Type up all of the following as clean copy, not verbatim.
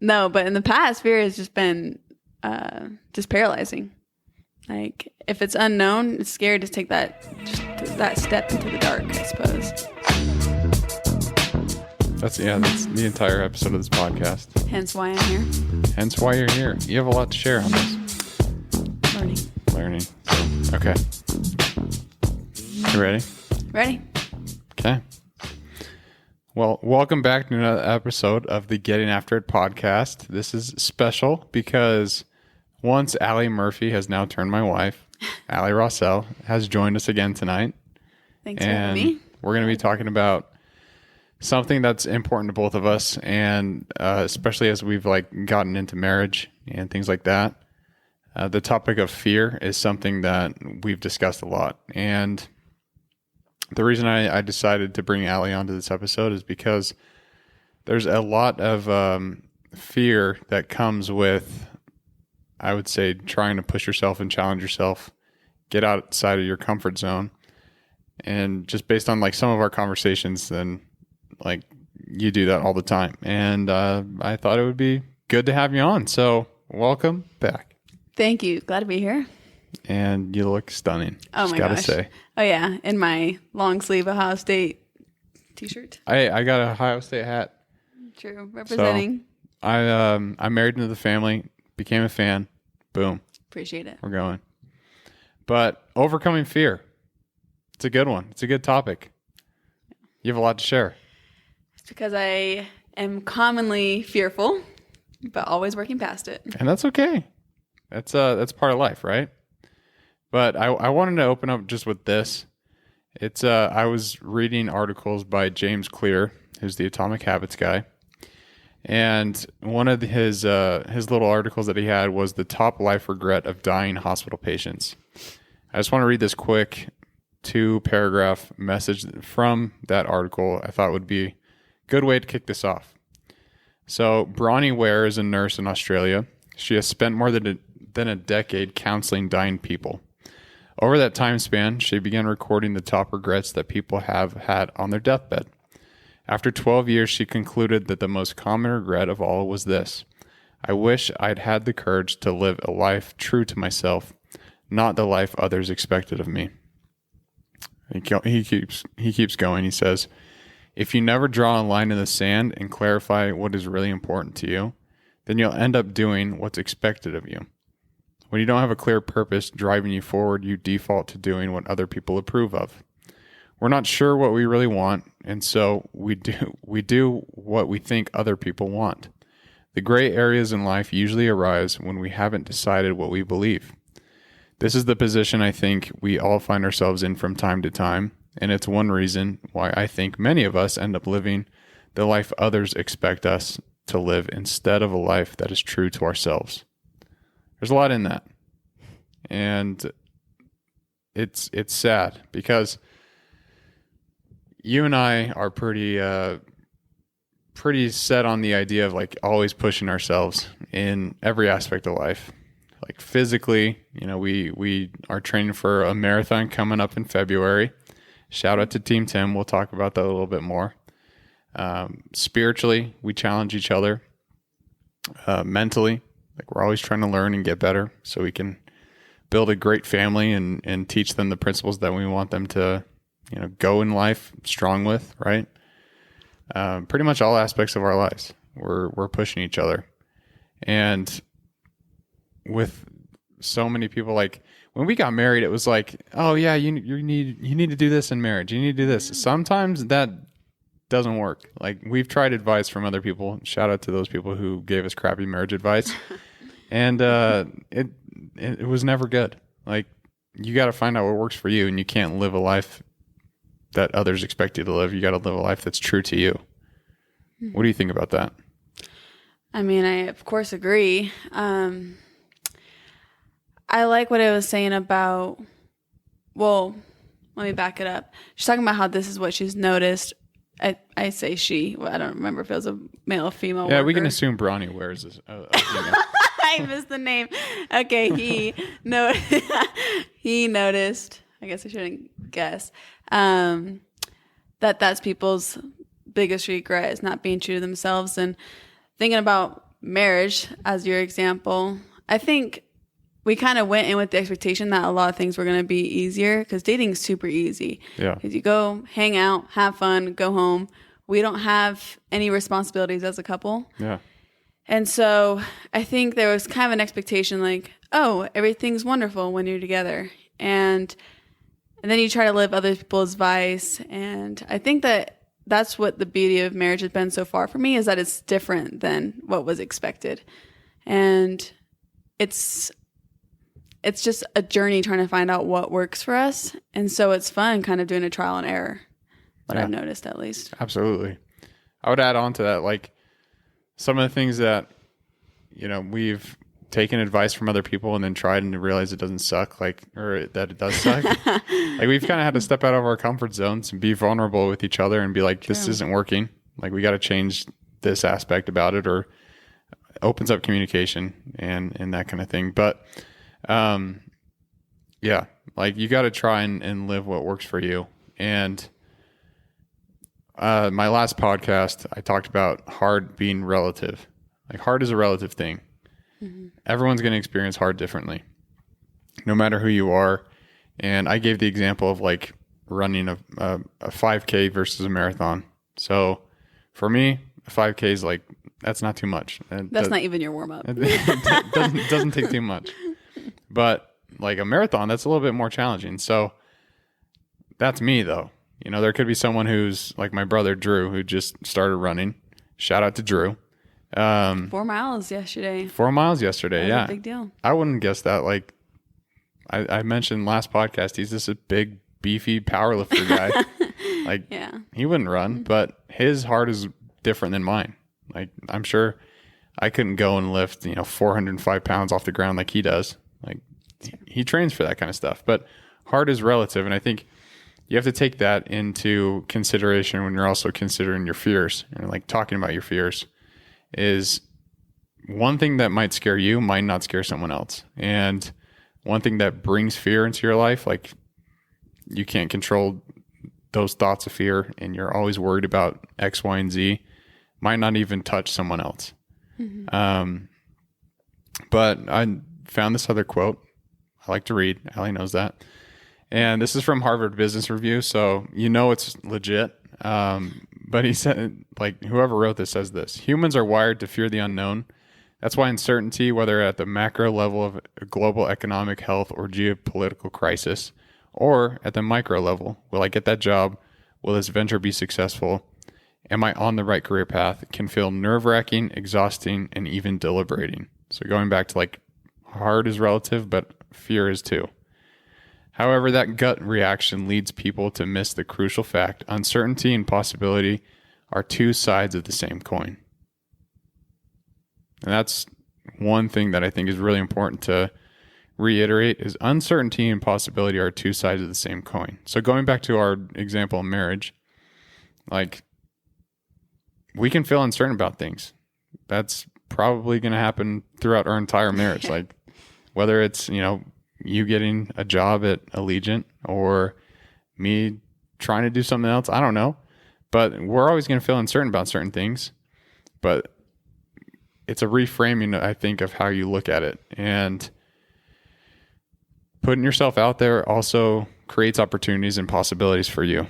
No, but in the past, fear has just been just paralyzing. Like, if it's unknown, it's scary to take that step into the dark, I suppose. That's the entire episode of this podcast. Hence why I'm here. Hence why you're here. You have a lot to share on this. Learning. So, okay. You ready? Ready. Okay. Well, welcome back to another episode of the Getting After It podcast. This is special because once Allie Murphy has now turned my wife, Allie Rossell has joined us again tonight. Thanks for having me. We're going to be talking about something that's important to both of us, and especially as we've gotten into marriage and things like that. The topic of fear is something that we've discussed a lot, and the reason I decided to bring Allie onto this episode is because there's a lot of fear that comes with, I would say, trying to push yourself and challenge yourself, get outside of your comfort zone. And just based on some of our conversations, then you do that all the time. And I thought it would be good to have you on. So welcome back. Thank you. Glad to be here. And you look stunning. Oh my gotta gosh. Say. Oh yeah, in my long sleeve Ohio State t-shirt. I got a Ohio State hat. True, representing. So I married into the family, became a fan. Boom. Appreciate it. We're going. But overcoming fear. It's a good one. It's a good topic. You have a lot to share. It's because I am commonly fearful, but always working past it. And that's okay. That's part of life, right? But I wanted to open up just with this. It's I was reading articles by James Clear, who's the Atomic Habits guy, and one of his little articles that he had was the top life regret of dying hospital patients. I just want to read this quick 2-paragraph message from that article. I thought would be a good way to kick this off. So Bronnie Ware is a nurse in Australia. She has spent more than a decade counseling dying people. Over that time span, she began recording the top regrets that people have had on their deathbed. After 12 years, she concluded that the most common regret of all was this: I wish I'd had the courage to live a life true to myself, not the life others expected of me. He keeps going. He says, if you never draw a line in the sand and clarify what is really important to you, then you'll end up doing what's expected of you. When you don't have a clear purpose driving you forward, you default to doing what other people approve of. We're not sure what we really want, and so we do what we think other people want. The gray areas in life usually arise when we haven't decided what we believe. This is the position I think we all find ourselves in from time to time, and it's one reason why I think many of us end up living the life others expect us to live instead of a life that is true to ourselves. There's a lot in that. And it's sad because you and I are pretty set on the idea of always pushing ourselves in every aspect of life. Physically, we are training for a marathon coming up in February. Shout out to Team Tim. We'll talk about that a little bit more. Spiritually, we challenge each other. Mentally, we're always trying to learn and get better so we can build a great family and teach them the principles that we want them to, go in life strong with, right? Pretty much all aspects of our lives, we're pushing each other. And with so many people, when we got married, it was oh yeah, you need to do this in marriage. You need to do this. Sometimes that doesn't work. We've tried advice from other people. Shout out to those people who gave us crappy marriage advice. And it was never good. You got to find out what works for you, and you can't live a life that others expect you to live. You got to live a life that's true to you. What do you think about that? I mean, I of course agree. I like what I was saying about, well, let me back it up. She's talking about how this is what she's noticed. I say she. Well, I don't remember if it was a male or female Yeah, worker. we can assume Bronnie wears a female. I missed the name. Okay, he noticed. I guess I shouldn't guess. That's people's biggest regret is not being true to themselves and thinking about marriage as your example, I think we kind of went in with the expectation that a lot of things were going to be easier because dating is super easy. Yeah. Because you go, hang out, have fun, go home. We don't have any responsibilities as a couple. Yeah. And so I think there was kind of an expectation like, oh, everything's wonderful when you're together. And then you try to live other people's advice. And I think that that's what the beauty of marriage has been so far for me, is that it's different than what was expected. And it's just a journey trying to find out what works for us. And so it's fun kind of doing a trial and error, what I've noticed at least. Absolutely. I would add on to that, like some of the things that, we've taken advice from other people and then tried and realized it doesn't suck, or that it does suck. Like we've kind of had to step out of our comfort zones and be vulnerable with each other and be like, this isn't working. Like we got to change this aspect about it, or opens up communication and that kind of thing. But, like you got to try and live what works for you. And, my last podcast, I talked about hard being relative. Like hard is a relative thing. Mm-hmm. Everyone's going to experience hard differently, no matter who you are. And I gave the example of like running a 5K versus a marathon. So for me, a 5K is like, that's not too much. That's not even your warm up. It doesn't take too much. But like a marathon, that's a little bit more challenging. So that's me though. There could be someone who's like my brother, Drew, who just started running. Shout out to Drew. 4 miles yesterday. 4 miles yesterday. That was a big deal. I wouldn't guess that. Like I mentioned last podcast, he's just a big, beefy powerlifter guy. Like he wouldn't run, but his heart is different than mine. Like I'm sure I couldn't go and lift, 405 pounds off the ground like he does. Like he trains for that kind of stuff, but heart is relative. And I think you have to take that into consideration when you're also considering your fears and like talking about your fears. Is one thing that might scare you might not scare someone else. And one thing that brings fear into your life, like you can't control those thoughts of fear and you're always worried about X, Y, and Z, might not even touch someone else. Mm-hmm. But I found this other quote I like to read. Allie knows that. And this is from Harvard Business Review, so it's legit. But he said, like, whoever wrote this says this: humans are wired to fear the unknown. That's why uncertainty, whether at the macro level of global economic health or geopolitical crisis, or at the micro level, will I get that job? Will this venture be successful? Am I on the right career path? Can feel nerve-wracking, exhausting, and even deliberating. So going back to like, hard is relative, but fear is too. However, that gut reaction leads people to miss the crucial fact: uncertainty and possibility are two sides of the same coin. And that's one thing that I think is really important to reiterate, is uncertainty and possibility are two sides of the same coin. So going back to our example in marriage, like we can feel uncertain about things. That's probably going to happen throughout our entire marriage. Like whether it's, you getting a job at Allegiant or me trying to do something else, I don't know. But we're always going to feel uncertain about certain things. But it's a reframing, I think, of how you look at it. And putting yourself out there also creates opportunities and possibilities for you.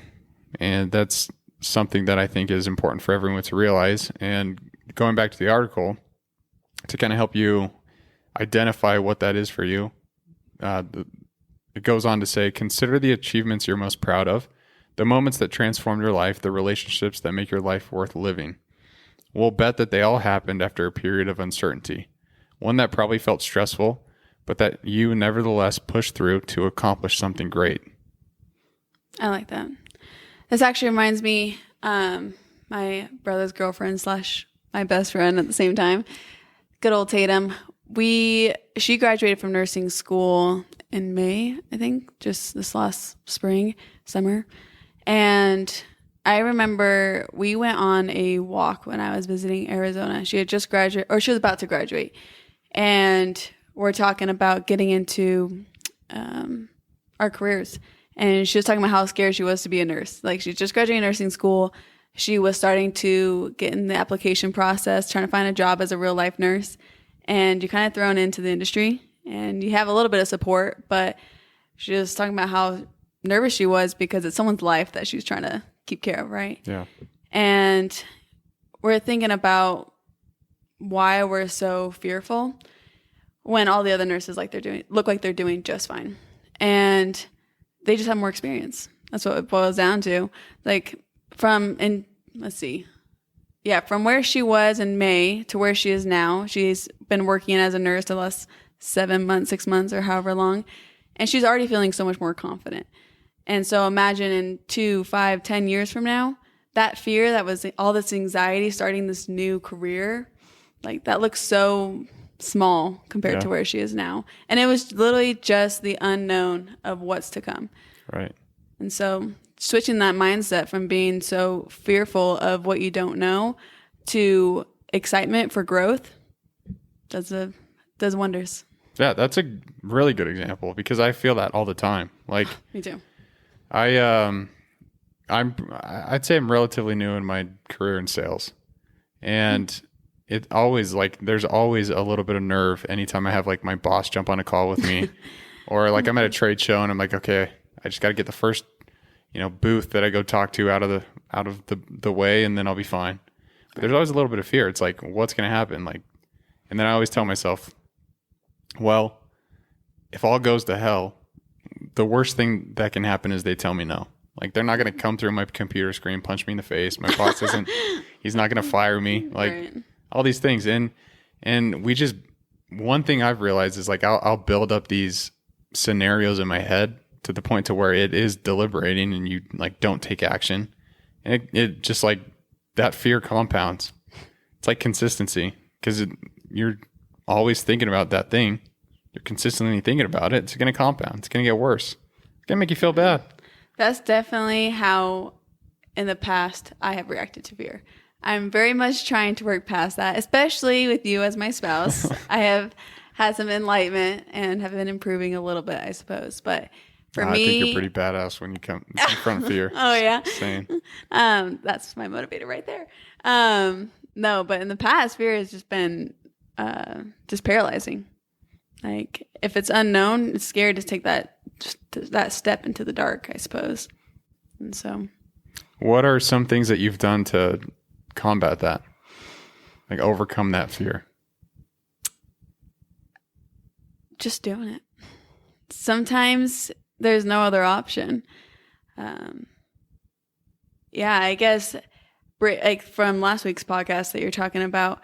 And that's something that I think is important for everyone to realize. And going back to the article, to kind of help you identify what that is for you, it goes on to say, consider the achievements you're most proud of, the moments that transformed your life, the relationships that make your life worth living. We'll bet that they all happened after a period of uncertainty, one that probably felt stressful, but that you nevertheless pushed through to accomplish something great. I like that. This actually reminds me, my brother's girlfriend / my best friend at the same time, good old Tatum. She graduated from nursing school in May, I think, just this last summer. And I remember we went on a walk when I was visiting Arizona. She had just graduated, or she was about to graduate. And we're talking about getting into our careers. And she was talking about how scared she was to be a nurse. Like, she just graduated nursing school. she was starting to get in the application process, trying to find a job as a real life nurse. And you're kind of thrown into the industry and you have a little bit of support, but she was talking about how nervous she was because it's someone's life that she's trying to keep care of, right? Yeah. And we're thinking about why we're so fearful when all the other nurses look like they're doing just fine. And they just have more experience. That's what it boils down to. Like from where she was in May to where she is now, she's been working as a nurse the last 7 months, 6 months, or however long. And she's already feeling so much more confident. And so imagine in 2, 5, 10 years from now, that fear, that was all this anxiety starting this new career, like that looks so small compared to where she is now. And it was literally just the unknown of what's to come. Right. And so switching that mindset from being so fearful of what you don't know to excitement for growth does wonders. Yeah, that's a really good example because I feel that all the time. Like Me too. I'd say I'm relatively new in my career in sales. And it always there's always a little bit of nerve anytime I have like my boss jump on a call with me or like I'm at a trade show and I'm like, okay, I just got to get the first, booth that I go talk to out of the way and then I'll be fine. But there's always a little bit of fear. It's like, what's going to happen? And then I always tell myself, well, if all goes to hell, the worst thing that can happen is they tell me no. Like they're not going to come through my computer screen, punch me in the face. My boss he's not going to fire me. All these things. And one thing I've realized is I'll build up these scenarios in my head to the point to where it is deliberating and you don't take action. And it just that fear compounds. It's like consistency because you're always thinking about that thing. You're consistently thinking about it. It's going to compound. It's going to get worse. It's going to make you feel bad. That's definitely how in the past I have reacted to fear. I'm very much trying to work past that, especially with you as my spouse. I have had some enlightenment and have been improving a little bit, I suppose. But for me, I think you're pretty badass when you come confront fear. Oh yeah, insane. That's my motivator right there. No, but in the past, fear has just been just paralyzing. Like if it's unknown, it's scary to take that step into the dark, I suppose. And so, what are some things that you've done to combat that, overcome that fear? Just doing it. Sometimes there's no other option. I guess from last week's podcast that you're talking about,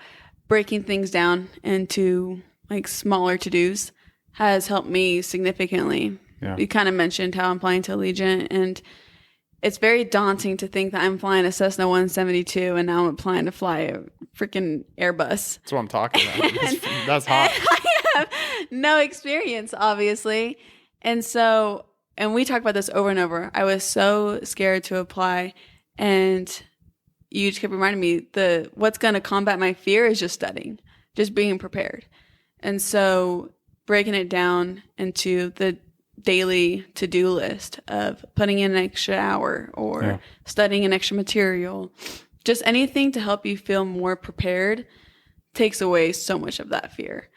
breaking things down into smaller to-dos has helped me significantly. Yeah. You kind of mentioned how I'm flying to Allegiant, and it's very daunting to think that I'm flying a Cessna 172 and now I'm applying to fly a freaking Airbus. That's what I'm talking about. That's hot. I have no experience, obviously. And we talk about this over and over. I was so scared to apply, and you just kept reminding me what's going to combat my fear is just studying, just being prepared. And so breaking it down into the daily to-do list of putting in an extra hour or studying an extra material, just anything to help you feel more prepared takes away so much of that fear.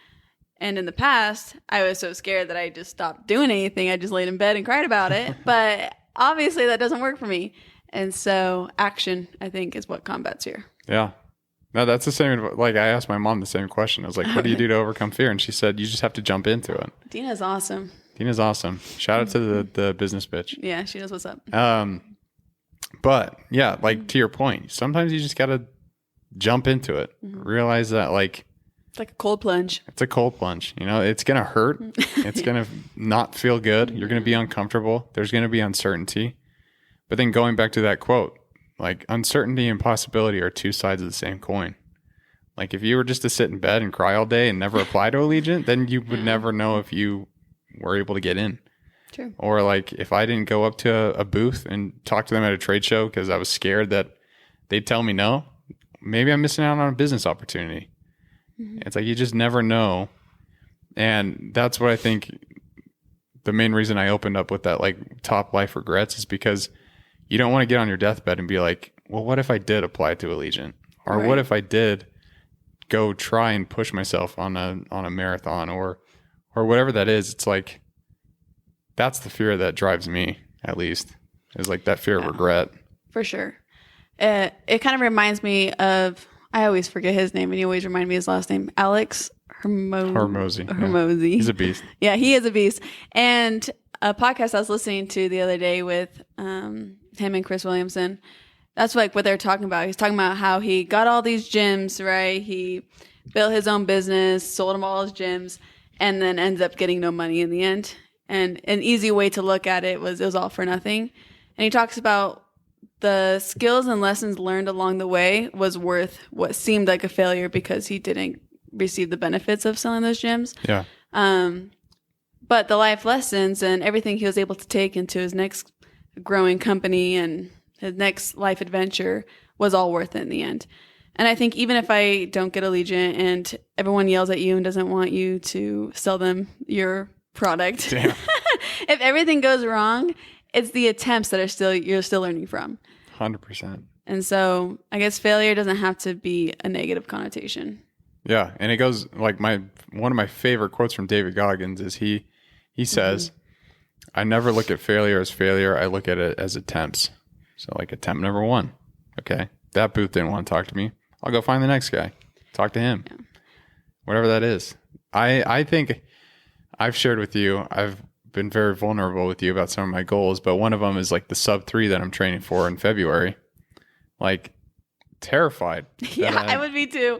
And in the past, I was so scared that I just stopped doing anything. I just laid in bed and cried about it. But obviously that doesn't work for me. And so action, I think, is what combats fear. Yeah. No, that's the same. I asked my mom the same question. I was like, what do you do to overcome fear? And she said, you just have to jump into it. Dina's awesome. Shout out to the business bitch. Yeah, she knows what's up. But yeah, to your point, sometimes you just got to jump into it. Mm-hmm. Realize that it's like a cold plunge. It's a cold plunge. It's going to hurt. It's going to not feel good. You're going to be uncomfortable. There's going to be uncertainty. But then going back to that quote, uncertainty and possibility are two sides of the same coin. If you were just to sit in bed and cry all day and never apply to Allegiant, then you would never know if you were able to get in. True. Or if I didn't go up to a booth and talk to them at a trade show because I was scared that they'd tell me no, maybe I'm missing out on a business opportunity. Mm-hmm. It's you just never know. And that's what I think the main reason I opened up with that top life regrets is because you don't want to get on your deathbed and be like, well, what if I did apply to Allegiant? Or Right. what if I did go try and push myself on a marathon or whatever that is? It's like, that's the fear that drives me, at least, is like that fear of regret. For sure. It kind of reminds me of, I always forget his name, and he always remind me his last name, Alex Hormozy. Hormozy. Yeah. He's a beast. Yeah, he is a beast. And a podcast I was listening to the other day with him and Chris Williamson, that's like what they're talking about. He's talking about how he got all these gyms, right? He built his own business, sold him all his gyms, and then ends up getting no money in the end. And an easy way to look at it was all for nothing. And he talks about the skills and lessons learned along the way was worth what seemed like a failure because he didn't receive the benefits of selling those gyms. Yeah. But the life lessons and everything he was able to take into his next growing company and his next life adventure was all worth it in the end. And I think even if I don't get Allegiant and everyone yells at you and doesn't want you to sell them your product, if everything goes wrong, it's the attempts that you're still learning from. 100%. And so I guess failure doesn't have to be a negative connotation. Yeah, and it goes like one of my favorite quotes from David Goggins is he says, I never look at failure as failure. I look at it as attempts. So like attempt number 1. Okay. That booth didn't want to talk to me. I'll go find the next guy. Talk to him. Yeah. Whatever that is. I think I've shared with you, I've been very vulnerable with you about some of my goals, but one of them is like the sub 3 that I'm training for in February. Like terrified. Yeah, I would be too.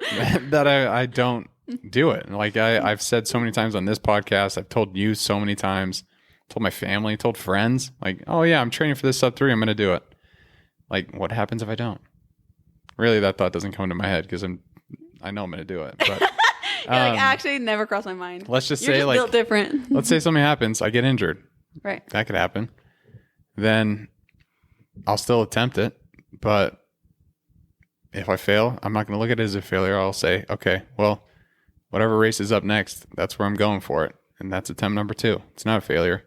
That I don't do it. Like I've said so many times on this podcast, I've told you so many times, told my family, told friends, like, oh yeah, I'm training for this sub 3. I'm going to do it. Like, what happens if I don't? Really, that thought doesn't come to my head because I know I'm going to do it. But You're like, actually never crossed my mind. Let's just You're say just like, built different. Let's say something happens. I get injured. Right. That could happen. Then I'll still attempt it. But if I fail, I'm not going to look at it as a failure. I'll say, okay, well, whatever race is up next, that's where I'm going for it. And that's attempt number 2. It's not a failure.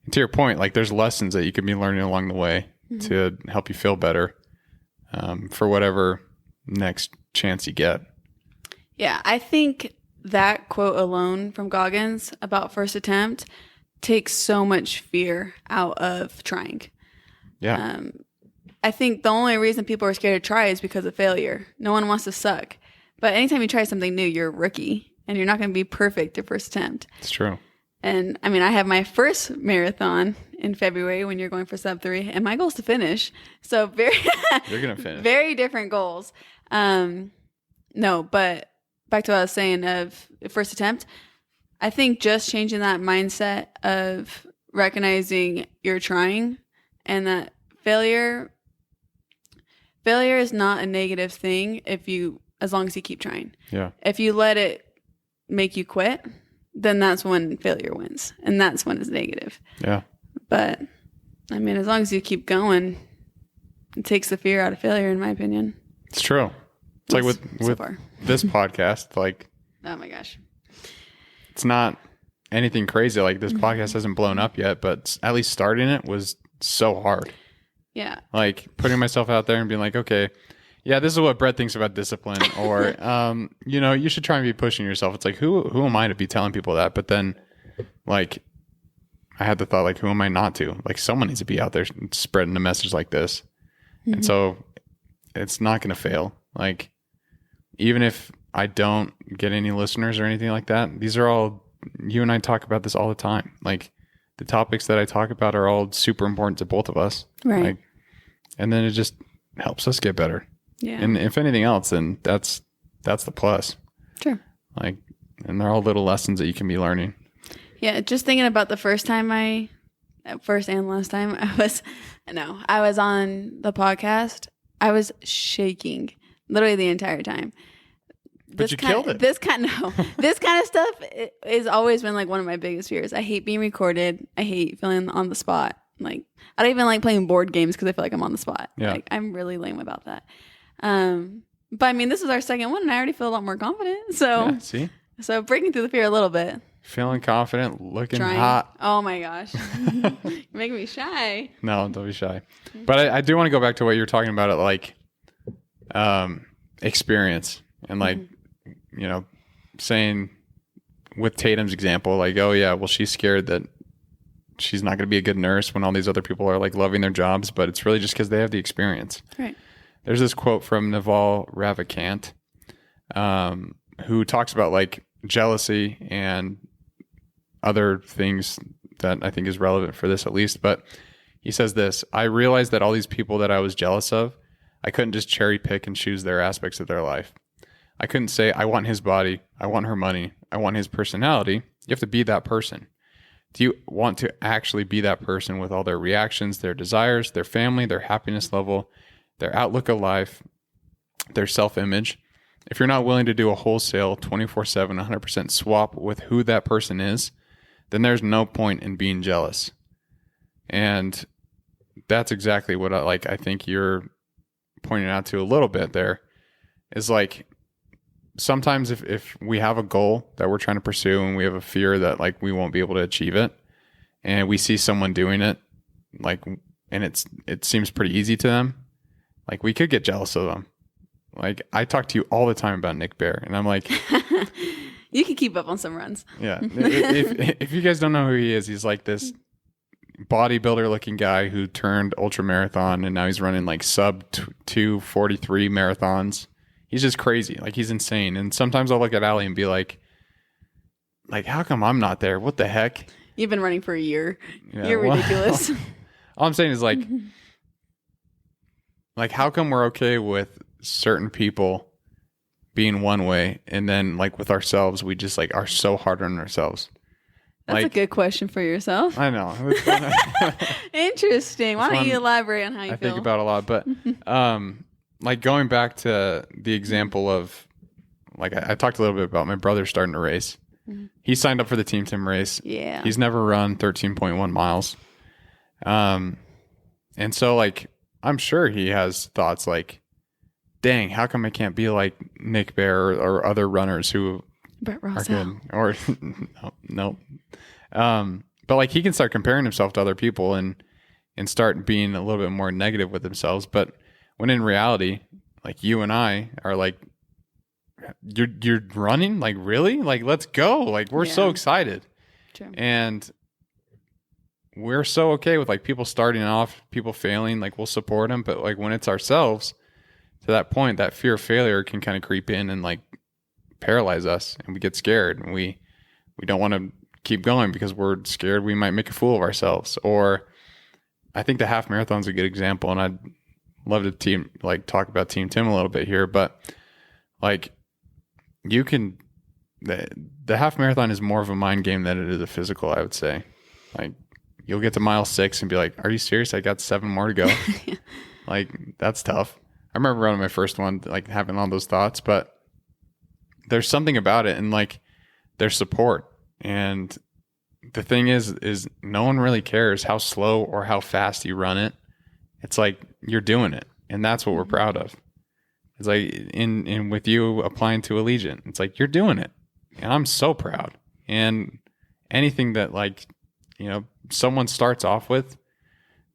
And to your point, like there's lessons that you could be learning along the way to help you feel better for whatever next chance you get. Yeah, I think that quote alone from Goggins about first attempt takes so much fear out of trying. Yeah. I think the only reason people are scared to try is because of failure. No one wants to suck. But anytime you try something new, you're a rookie and you're not going to be perfect at first attempt. It's true. And I mean, I have my first marathon in February when you're going for sub 3, and my goal is to finish. So You're going to finish. Very different goals. No, but back to what I was saying of first attempt, I think just changing that mindset of recognizing you're trying and that failure is not a negative thing as long as you keep trying. Yeah. If you let it make you quit, then that's when failure wins, and that's when it's negative. Yeah. But I mean, as long as you keep going, it takes the fear out of failure, in my opinion. It's true. It's like with this podcast, like, oh my gosh, it's not anything crazy. Like this podcast hasn't blown up yet, but at least starting it was so hard. Yeah. Like putting myself out there and being like, okay, yeah, this is what Brett thinks about discipline, or, you should try and be pushing yourself. It's like, who am I to be telling people that? But then like, I had the thought, like, who am I not to? Like someone needs to be out there spreading a message like this. And so it's not going to fail. Like, even if I don't get any listeners or anything like that, these are all, you and I talk about this all the time. Like the topics that I talk about are all super important to both of us. Right. Like, and then it just helps us get better. Yeah. And if anything else, then that's the plus. Sure. Like, and they're all little lessons that you can be learning. Yeah. Just thinking about the first and last time I was on the podcast, I was shaking literally the entire time. But you killed it. This kind of stuff has always been like one of my biggest fears. I hate being recorded. I hate feeling on the spot. Like, I don't even like playing board games because I feel like I'm on the spot. Yeah. Like, I'm really lame about that. But I mean, this is our second one and I already feel a lot more confident. So, Yeah, see? So breaking through the fear a little bit. Feeling confident, looking Trying. hot. Oh my gosh. You're making me shy. No, don't be shy. But I do want to go back to what you were talking about. Like, experience. And like, saying with Tatum's example, like, oh yeah, well, she's scared that she's not going to be a good nurse when all these other people are like loving their jobs, but it's really just because they have the experience. Right. There's this quote from Naval Ravikant, who talks about like jealousy and other things that I think is relevant for this at least. But he says this: I realized that all these people that I was jealous of, I couldn't just cherry pick and choose their aspects of their life. I couldn't say, I want his body, I want her money, I want his personality. You have to be that person. Do you want to actually be that person with all their reactions, their desires, their family, their happiness level, their outlook of life, their self-image? If you're not willing to do a wholesale 24/7, 100% swap with who that person is, then there's no point in being jealous. And that's exactly what I think you're pointing out to a little bit there, is like, sometimes if we have a goal that we're trying to pursue and we have a fear that like we won't be able to achieve it, and we see someone doing it, like, and it seems pretty easy to them, like we could get jealous of them. Like I talk to you all the time about Nick Bear, and I'm like, you can keep up on some runs. Yeah. if you guys don't know who he is, he's like this bodybuilder looking guy who turned ultra marathon, and now he's running like sub 2:43 marathons. He's just crazy. Like he's insane. And sometimes I'll look at Allie and be like, how come I'm not there? What the heck? You've been running for a year. Yeah, you're ridiculous. All I'm saying is like how come we're okay with certain people being one way, and then like with ourselves, we just like are so hard on ourselves? That's a good question for yourself. I know. Interesting. Why don't you elaborate on how you feel? I think about a lot, but like going back to the example of like I talked a little bit about my brother starting a race. Mm-hmm. He signed up for the Team Tim race. Yeah. He's never run 13.1 miles. And so like I'm sure he has thoughts like, dang, how come I can't be like Nick Bear or other runners who Brett are Rossell. good? Or no. But like he can start comparing himself to other people and start being a little bit more negative with themselves. But when in reality, like you and I are like, you're running? Like really? Like let's go. Like we're so excited. True. And we're so okay with like people starting off, people failing, like we'll support them. But like when it's ourselves, to that point, that fear of failure can kind of creep in and like paralyze us, and we get scared, and we don't want to keep going because we're scared we might make a fool of ourselves. Or I think the half marathon's a good example, and I'd love to talk about Team Tim a little bit here, but like you can, the half marathon is more of a mind game than it is a physical, I would say. Like you'll get to mile 6 and be like, are you serious? I got 7 more to go. Like that's tough. I remember running my first one, like having all those thoughts, but there's something about it, and like there's support. And the thing is no one really cares how slow or how fast you run it. It's like you're doing it, and that's what we're proud of. It's like in with you applying to Allegiant, it's like you're doing it, and I'm so proud. And anything that like someone starts off with,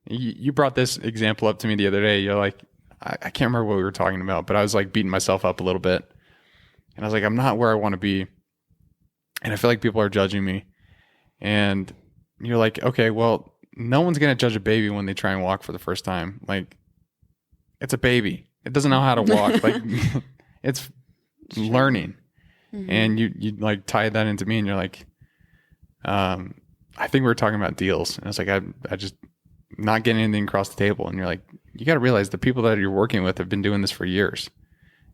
you brought this example up to me the other day. You're like, I can't remember what we were talking about, but I was like beating myself up a little bit, and I was like, I'm not where I want to be, and I feel like people are judging me. And you're like, okay, well, no one's going to judge a baby when they try and walk for the first time. Like, it's a baby. It doesn't know how to walk. Like, it's learning. Mm-hmm. And you like tie that into me, and you're like, I think we were talking about deals. And it's like, I just not getting anything across the table. And you're like, you got to realize the people that you're working with have been doing this for years.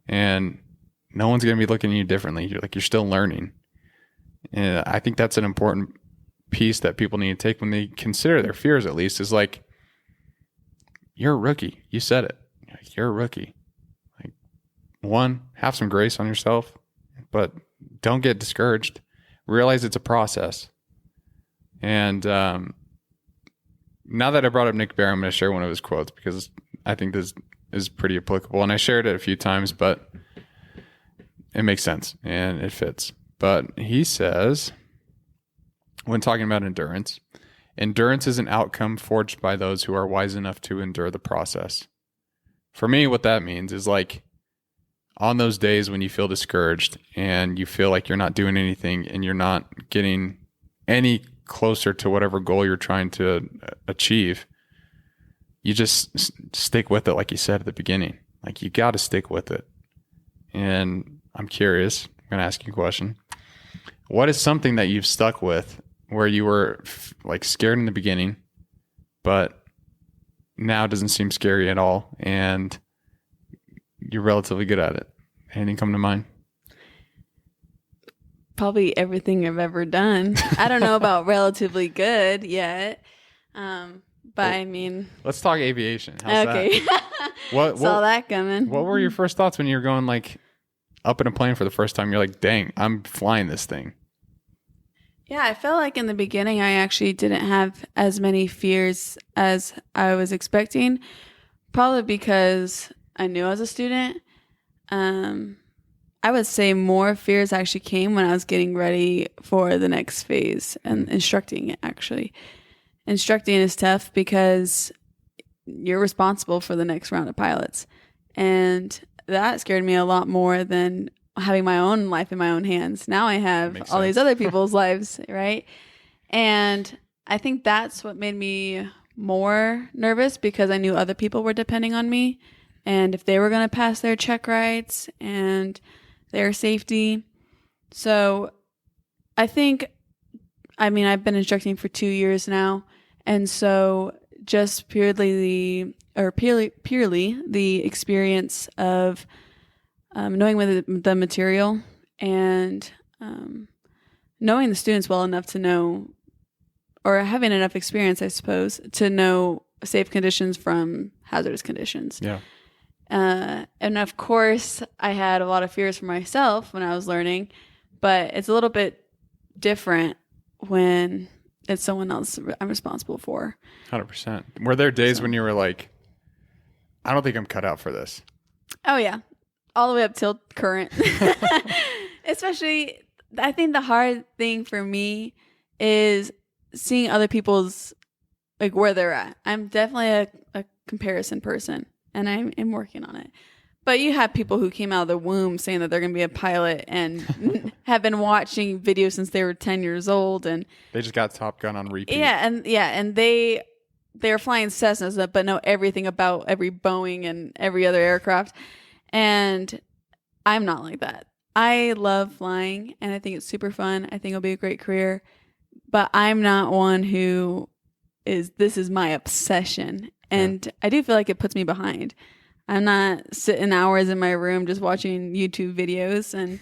And no one's going to be looking at you differently. You're still learning. And I think that's an important piece that people need to take when they consider their fears, at least, is like, you're a rookie. You said it. You're a rookie. Like, one, have some grace on yourself, but don't get discouraged. Realize it's a process. And now that I brought up Nick Bear, I'm going to share one of his quotes because I think this is pretty applicable. And I shared it a few times, but it makes sense and it fits. But he says, when talking about endurance is an outcome forged by those who are wise enough to endure the process. For me, what that means is like, on those days when you feel discouraged and you feel like you're not doing anything and you're not getting any closer to whatever goal you're trying to achieve, you just stick with it. Like you said at the beginning, like you got to stick with it. And I'm curious, I'm going to ask you a question. What is something that you've stuck with where you were like scared in the beginning, but now it doesn't seem scary at all and you're relatively good at it? Anything come to mind? Probably everything I've ever done. I don't know about relatively good yet. But I mean, let's talk aviation. How's okay. that? What saw that coming. What were your first thoughts when you were going like up in a plane for the first time? You're like, dang, I'm flying this thing. Yeah, I felt like in the beginning I actually didn't have as many fears as I was expecting, probably because I knew I was a student. I would say more fears actually came when I was getting ready for the next phase and instructing, actually. Instructing is tough because you're responsible for the next round of pilots. And that scared me a lot more than having my own life in my own hands. Now I have all these other people's lives, right? And I think that's what made me more nervous, because I knew other people were depending on me. And if they were going to pass their check rights and their safety. So I think, I've been instructing for 2 years now. And so just purely the experience of knowing the material and knowing the students well enough to know, or having enough experience, I suppose, to know safe conditions from hazardous conditions. Yeah. And of course, I had a lot of fears for myself when I was learning, but it's a little bit different when it's someone else I'm responsible for. 100%. Were there days when you were like, I don't think I'm cut out for this? Oh, yeah. All the way up till current. Especially, I think the hard thing for me is seeing other people's, like, where they're at. I'm definitely a comparison person, and I'm working on it. But you have people who came out of the womb saying that they're going to be a pilot and have been watching videos since they were 10 years old, and they just got Top Gun on repeat. And they're flying Cessnas, but know everything about every Boeing and every other aircraft. And I'm not like that. I love flying, and I think it's super fun. I think it'll be a great career. But I'm not one who this is my obsession. And I do feel like it puts me behind. I'm not sitting hours in my room just watching YouTube videos. And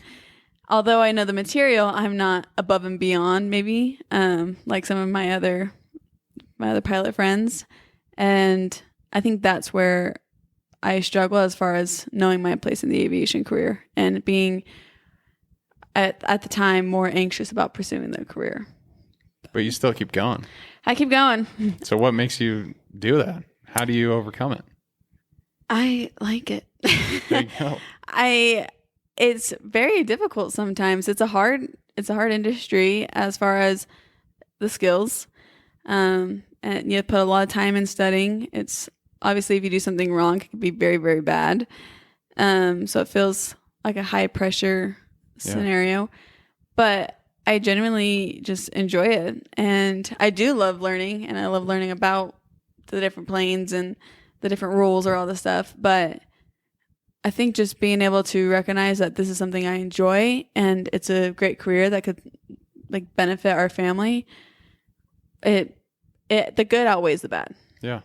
although I know the material, I'm not above and beyond, maybe, like some of my other pilot friends. And I think that's where I struggle as far as knowing my place in the aviation career and being at the time more anxious about pursuing the career. But you still keep going. I keep going. So what makes you do that? How do you overcome it? I like it. There you go. It's very difficult sometimes. It's a hard industry as far as the skills. And you put a lot of time in studying. It's obviously, if you do something wrong, it can be very, very bad. So it feels like a high pressure scenario, but I genuinely just enjoy it. And I do love learning, and I love learning about the different planes and the different rules or all this stuff. But I think just being able to recognize that this is something I enjoy and it's a great career that could like benefit our family. The good outweighs the bad. Yeah.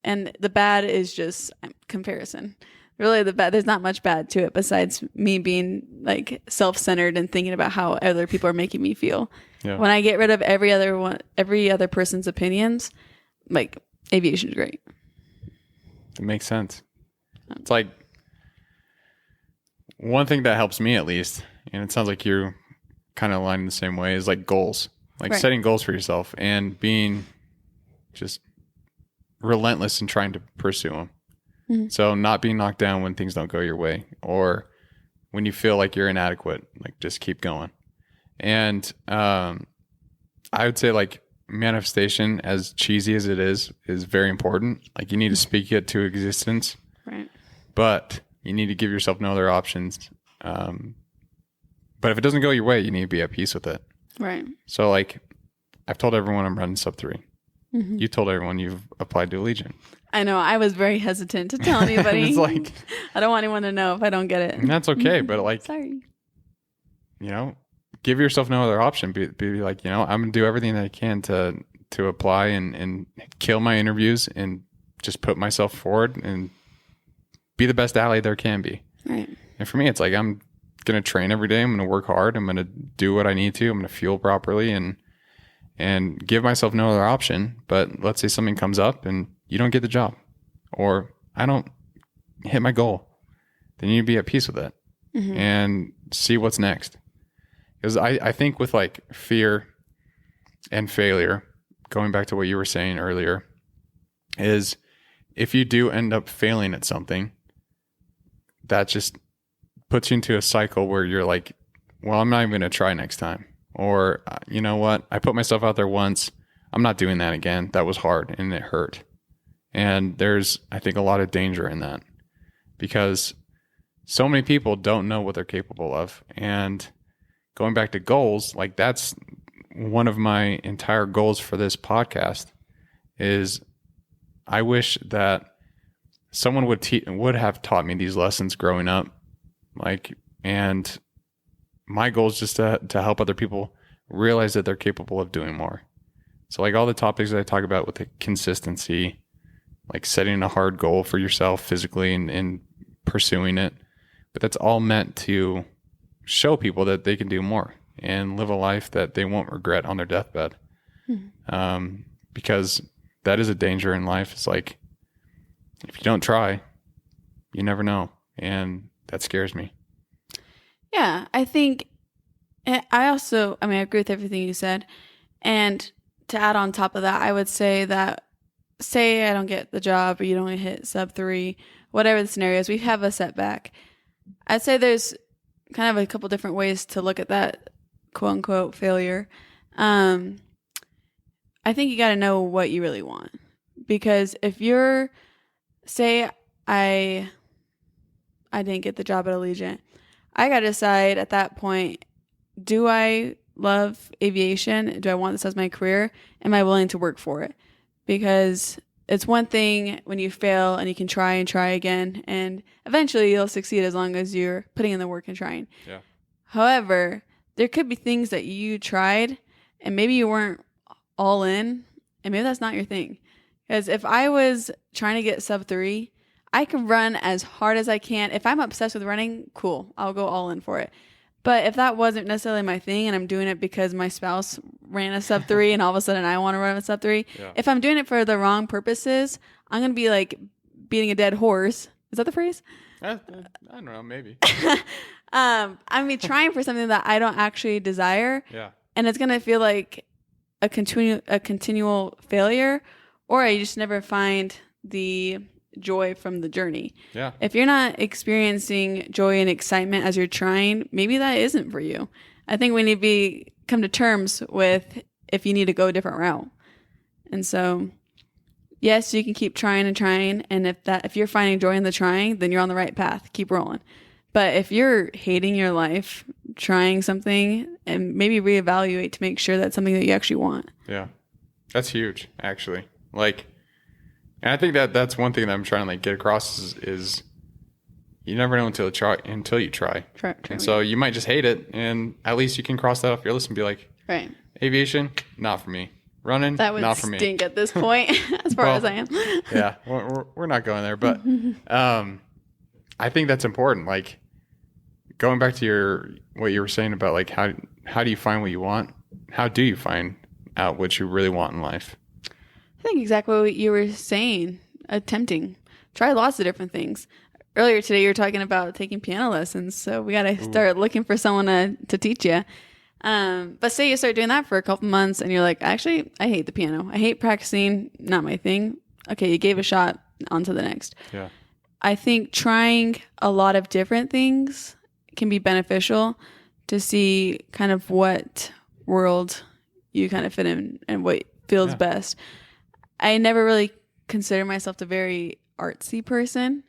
And the bad is just comparison. Really, there's not much bad to it besides me being like self-centered and thinking about how other people are making me feel. Yeah. When I get rid of every other person's opinions, like, aviation is great. It makes sense. It's like one thing that helps me, at least, and it sounds like you're kind of aligned in the same way, is like goals, like setting goals for yourself and being just relentless in trying to pursue them. Mm-hmm. So not being knocked down when things don't go your way, or when you feel like you're inadequate, like just keep going. And I would say like manifestation, as cheesy as it is very important. Like you need to speak it to existence. Right. But You need to give yourself no other options. But if it doesn't go your way, you need to be at peace with it. Right. So like, I've told everyone I'm running sub 3. Mm-hmm. You told everyone you've applied to Allegiant. I know. I was very hesitant to tell anybody. It's like, I don't want anyone to know if I don't get it. And that's okay. But like, sorry. You know, give yourself no other option. Be like, you know, I'm going to do everything that I can to apply and kill my interviews and just put myself forward and be the best ally there can be. Right. And for me, it's like, I'm going to train every day. I'm going to work hard. I'm going to do what I need to. I'm going to fuel properly and give myself no other option. But let's say something comes up and you don't get the job or I don't hit my goal. Then you need to be at peace with it and see what's next. Because I think with like fear and failure, going back to what you were saying earlier, is if you do end up failing at something, that just puts you into a cycle where you're like, well, I'm not even going to try next time. Or, you know what? I put myself out there once. I'm not doing that again. That was hard and it hurt. And there's, I think, a lot of danger in that because so many people don't know what they're capable of. And going back to goals, like that's one of my entire goals for this podcast is I wish that someone would have taught me these lessons growing up. Like, and my goal is just to help other people realize that they're capable of doing more. So like all the topics that I talk about with the consistency, like setting a hard goal for yourself physically and pursuing it, but that's all meant to show people that they can do more and live a life that they won't regret on their deathbed. Because that is a danger in life. It's like, if you don't try, you never know. And that scares me. Yeah, I think I agree with everything you said. And to add on top of that, I would say that, say I don't get the job or you don't hit sub 3, whatever the scenario is, we have a setback. I'd say there's kind of a couple different ways to look at that quote unquote failure. I think you got to know what you really want, because if you're, say I didn't get the job at Allegiant, I got to decide at that point, do I love aviation? Do I want this as my career? Am I willing to work for it? Because it's one thing when you fail and you can try and try again, and eventually you'll succeed as long as you're putting in the work and trying. Yeah. However, there could be things that you tried and maybe you weren't all in, and maybe that's not your thing. Because if I was trying to get sub 3, I can run as hard as I can. If I'm obsessed with running, cool, I'll go all in for it. But if that wasn't necessarily my thing and I'm doing it because my spouse ran a sub 3 and all of a sudden I want to run a sub 3, if I'm doing it for the wrong purposes, I'm going to be like beating a dead horse. Is that the phrase? I don't know, maybe. I'm going to be trying for something that I don't actually desire. Yeah. And it's going to feel like a continual failure, or I just never find the joy from the journey. Yeah. If you're not experiencing joy and excitement as you're trying, maybe that isn't for you. I think we need to come to terms with if you need to go a different route. And so, yes, you can keep trying and trying. And if you're finding joy in the trying, then you're on the right path. Keep rolling. But if you're hating your life, trying something, and maybe reevaluate to make sure that's something that you actually want. Yeah. That's huge, actually. Like, and I think that's one thing that I'm trying to like get across is you never know until you try. And so you might just hate it, and at least you can cross that off your list and be like, right, aviation, not for me. Running, that would not for me. Stink at this point, as far as I am. Yeah, we're not going there, but I think that's important. Like, going back to what you were saying about like how do you find what you want? How do you find out what you really want in life? I think exactly what you were saying. Attempting. Try lots of different things. Earlier today, you were talking about taking piano lessons, so we got to start looking for someone to teach you. But say you start doing that for a couple months, and you're like, actually, I hate the piano. I hate practicing. Not my thing. Okay, you gave a shot. On to the next. Yeah. I think trying a lot of different things can be beneficial to see kind of what world you kind of fit in and what feels best. I never really consider myself a very artsy person.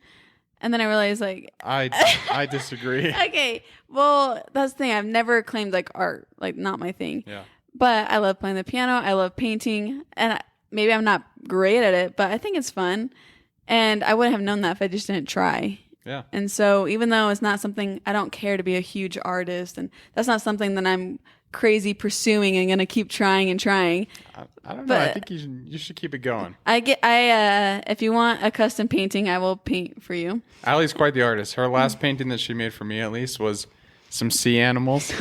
And then I realized like, I disagree. okay, well, that's the thing. I've never claimed like art, like not my thing. Yeah. But I love playing the piano. I love painting. And maybe I'm not great at it, but I think it's fun. And I wouldn't have known that if I just didn't try. Yeah. And so even though it's not something, I don't care to be a huge artist. And that's not something that I'm crazy pursuing and going to keep trying and trying. I don't know. I think you should keep it going. If you want a custom painting, I will paint for you. Allie's quite the artist. Her last painting that she made for me, at least, was some sea animals.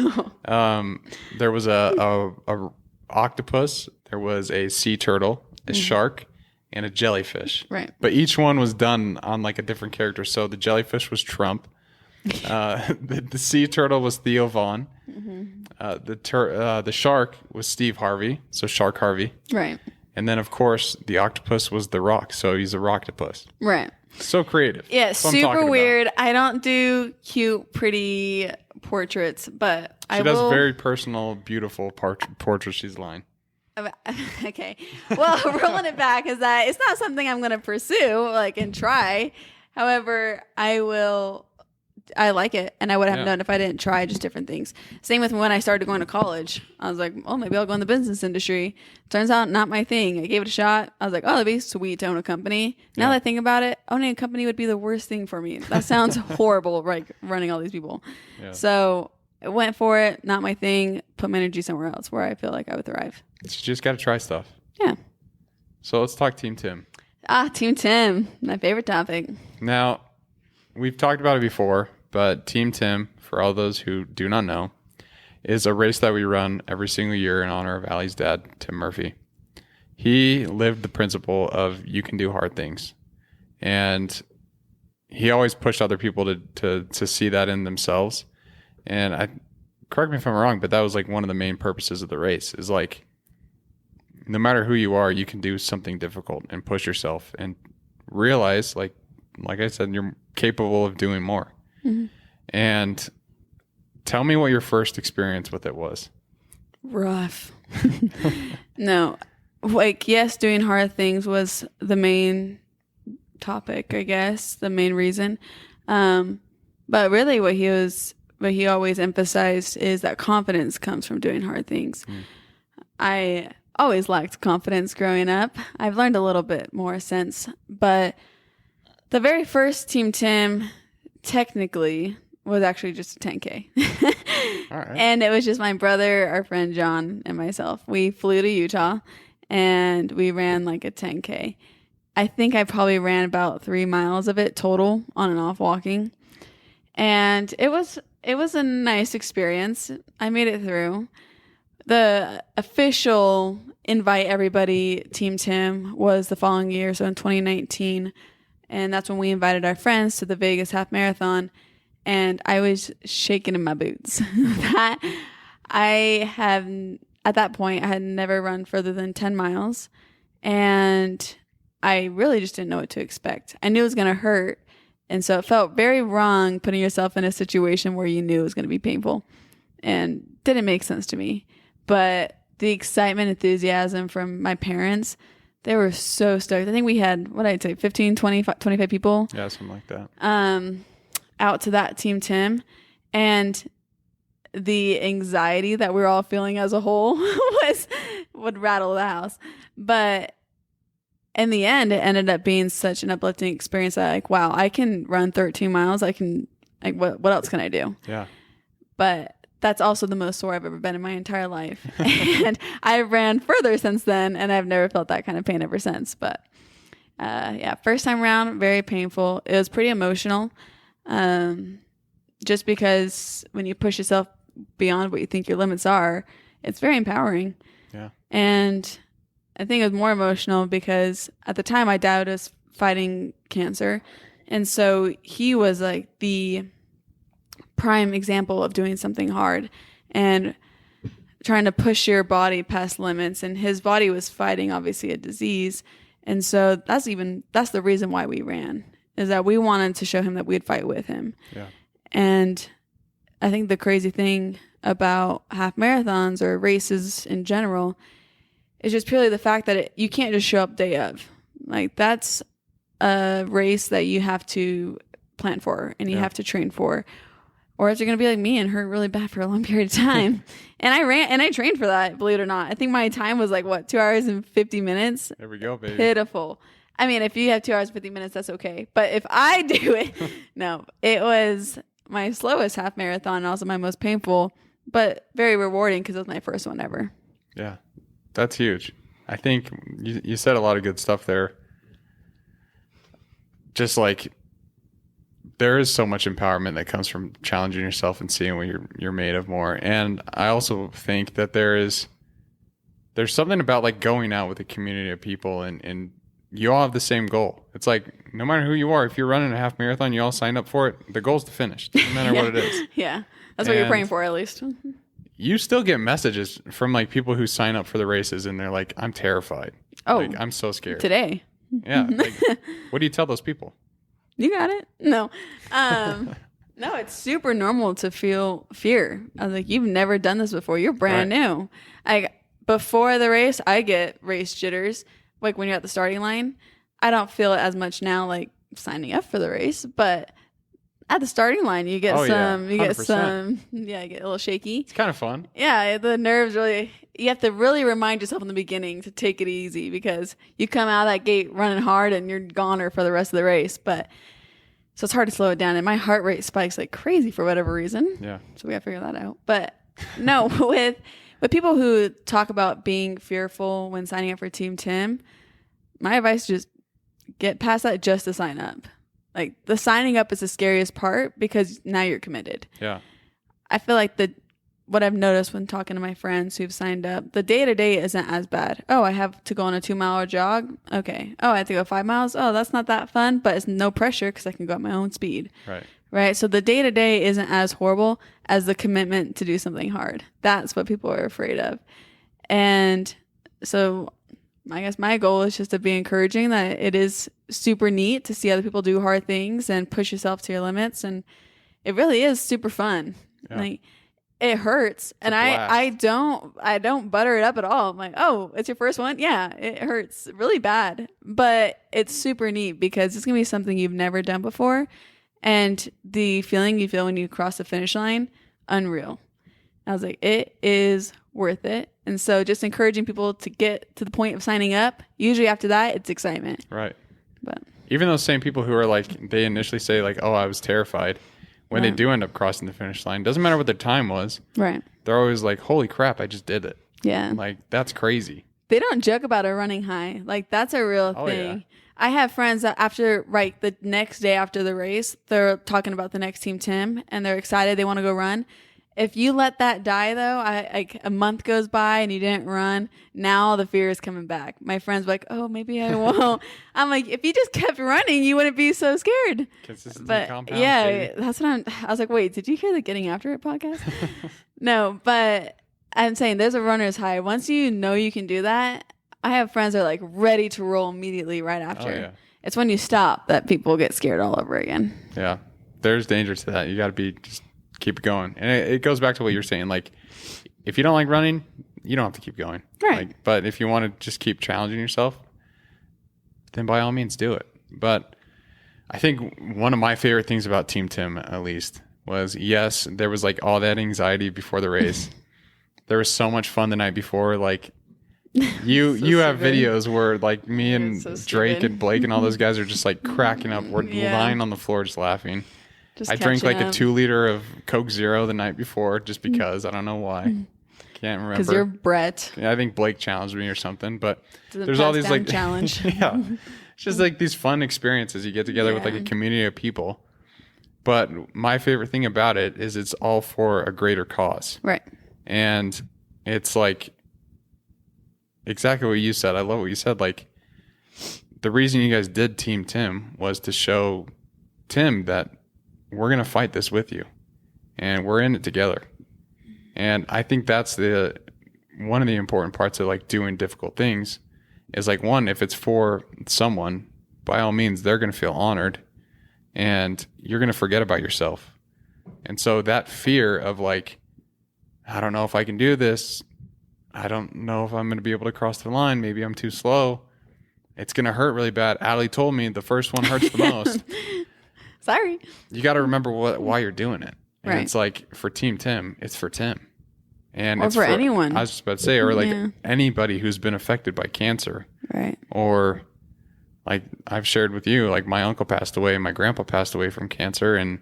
There was a octopus. There was a sea turtle, a shark, and a jellyfish. Right. But each one was done on like a different character. So the jellyfish was Trump. The sea turtle was Theo Vaughn. The shark was Steve Harvey. So Shark Harvey. Right. And then, of course, the octopus was The Rock. So he's a rocktopus. Right. So creative. Yeah, That's what I'm talking super about. weird. I don't do cute, pretty portraits, but She does very personal, beautiful portraits. She's lying. Okay. Well, rolling it back is that it's not something I'm going to pursue, like, and try. However, I like it, and I would have known if I didn't try just different things. Same with when I started going to college. I was like, oh, maybe I'll go in the business industry. Turns out not my thing. I gave it a shot. I was like, oh, that'd be sweet to own a company. Now that I think about it, owning a company would be the worst thing for me. That sounds horrible, like running all these people. Yeah. So I went for it. Not my thing. Put my energy somewhere else where I feel like I would thrive. You just got to try stuff. Yeah. So let's talk Team Tim. Team Tim, my favorite topic. Now, we've talked about it before, but Team Tim, for all those who do not know, is a race that we run every single year in honor of Allie's dad, Tim Murphy. He lived the principle of you can do hard things. And he always pushed other people to see that in themselves. And correct me if I'm wrong, but that was like one of the main purposes of the race is like, no matter who you are, you can do something difficult and push yourself and realize, like I said, you're capable of doing more. Mm-hmm. And tell me what your first experience with it was. Rough. No, like, yes, doing hard things was the main topic, I guess, the main reason. But really what he always emphasized is that confidence comes from doing hard things. I always lacked confidence growing up. I've learned a little bit more since, but the very first Team Tim technically was actually just a 10K. All right. And it was just my brother, our friend John, and myself. We flew to Utah and we ran like a 10K. I think I probably ran about 3 miles of it total on and off walking. And it was a nice experience. I made it through. The official invite everybody Team Tim was the following year, so in 2019. And that's when we invited our friends to the Vegas half marathon. And I was shaking in my boots. At that point, I had never run further than 10 miles. And I really just didn't know what to expect. I knew it was going to hurt. And so it felt very wrong putting yourself in a situation where you knew it was going to be painful. And didn't make sense to me. But the excitement, enthusiasm from my parents, they were so stoked. I think we had, 15, 20, 25 people. Yeah, something like that. Out to that Team Tim. And the anxiety that we were all feeling as a whole would rattle the house. But in the end, it ended up being such an uplifting experience that, like, wow, I can run 13 miles. I can, like, what else can I do? Yeah. But that's also the most sore I've ever been in my entire life. And I ran further since then, and I've never felt that kind of pain ever since. But first time around, very painful. It was pretty emotional, just because when you push yourself beyond what you think your limits are, it's very empowering. Yeah. And I think it was more emotional because at the time my dad was fighting cancer. And so he was like the prime example of doing something hard and trying to push your body past limits. And his body was fighting, obviously, a disease. And so that's the reason why we ran, is that we wanted to show him that we'd fight with him. Yeah. And I think the crazy thing about half marathons or races in general is just purely the fact that you can't just show up day of. Like, that's a race that you have to plan for and you have to train for. Or is it going to be like me and hurt really bad for a long period of time? And I trained for that, believe it or not. I think my time was like, 2 hours and 50 minutes? There we go, baby. Pitiful. I mean, if you have 2 hours and 50 minutes, that's okay. But if I do it, no, it was my slowest half marathon and also my most painful, but very rewarding because it was my first one ever. Yeah, that's huge. I think you said a lot of good stuff there. Just like there is so much empowerment that comes from challenging yourself and seeing what you're made of more. And I also think that there's something about like going out with a community of people and you all have the same goal. It's like no matter who you are, if you're running a half marathon, you all sign up for it. The goal's to finish, no matter what it is. Yeah, that's what you're praying for, at least. You still get messages from like people who sign up for the races and they're like, "I'm terrified. Oh, like, I'm so scared today." Yeah. Like, what do you tell those people? You got it. No, no, it's super normal to feel fear. I was like, you've never done this before. You're brand new. Before the race, I get race jitters. Like when you're at the starting line, I don't feel it as much now, like signing up for the race, but at the starting line, you get you get a little shaky. It's kind of fun. Yeah. The nerves you have to really remind yourself in the beginning to take it easy because you come out of that gate running hard and you're goner for the rest of the race. So it's hard to slow it down. And my heart rate spikes like crazy for whatever reason. Yeah. So we got to figure that out. But no, with people who talk about being fearful when signing up for Team Tim, my advice is just get past that just to sign up. Like the signing up is the scariest part because now you're committed. Yeah. I feel like what I've noticed when talking to my friends who've signed up, the day-to-day isn't as bad. Oh, I have to go on a 2-mile jog. Okay. Oh, I have to go 5 miles. Oh, that's not that fun, but it's no pressure because I can go at my own speed. Right. So the day-to-day isn't as horrible as the commitment to do something hard. That's what people are afraid of. And so I guess my goal is just to be encouraging that it is super neat to see other people do hard things and push yourself to your limits. And it really is super fun. Yeah. Like it hurts. And I don't butter it up at all. I'm like, oh, it's your first one. Yeah, it hurts really bad, but it's super neat because it's going to be something you've never done before. And the feeling you feel when you cross the finish line, unreal. I was like, it is worth it. And so just encouraging people to get to the point of signing up. Usually after that, it's excitement. Right. But even those same people who are like, they initially say like, oh, I was terrified. When they do end up crossing the finish line, doesn't matter what their time was. Right. They're always like, holy crap, I just did it. Yeah. Like, that's crazy. They don't joke about a running high. Like, that's a real thing. Yeah. I have friends that the next day after the race, they're talking about the next Team Tim and they're excited. They want to go run. If you let that die, though, a month goes by and you didn't run, now the fear is coming back. My friends are like, oh, maybe I won't. I'm like, if you just kept running, you wouldn't be so scared. Consistency compounds. Yeah, baby. That's what I was like, wait, did you hear the Getting After It podcast? No, but I'm saying there's a runner's high. Once you know you can do that, I have friends that are like ready to roll immediately right after. Oh, yeah. It's when you stop that people get scared all over again. Yeah, there's danger to that. You got to be just keep it going. And it goes back to what you're saying. Like, if you don't like running, you don't have to keep going. Right. Like, but if you want to just keep challenging yourself, then by all means do it. But I think one of my favorite things about Team Tim, at least, was, yes, there was like all that anxiety before the race. There was so much fun the night before. Like, you have videos where like me and Drake and Blake and all those guys are just like cracking up. We're lying on the floor just laughing. I drank like a 2-liter of Coke Zero the night before just because. I don't know why. Can't remember. Because you're Brett. Yeah, I think Blake challenged me or something. But there's all these like challenge. Yeah, it's just like these fun experiences you get together with like a community of people. But my favorite thing about it is it's all for a greater cause. Right. And it's like exactly what you said. I love what you said. Like the reason you guys did Team Tim was to show Tim that we're going to fight this with you and we're in it together. And I think that's one of the important parts of like doing difficult things is like, one, if it's for someone, by all means, they're going to feel honored and you're going to forget about yourself. And so that fear of like, I don't know if I can do this. I don't know if I'm going to be able to cross the line. Maybe I'm too slow. It's going to hurt really bad. Allie told me the first one hurts the most. Sorry. You got to remember why you're doing it. And Right. it's like for Team Tim, it's for Tim. And Or it's for anyone. I was just about to say, or like Yeah. anybody who's been affected by cancer. Right. Or like I've shared with you, like my uncle passed away, my grandpa passed away from cancer, and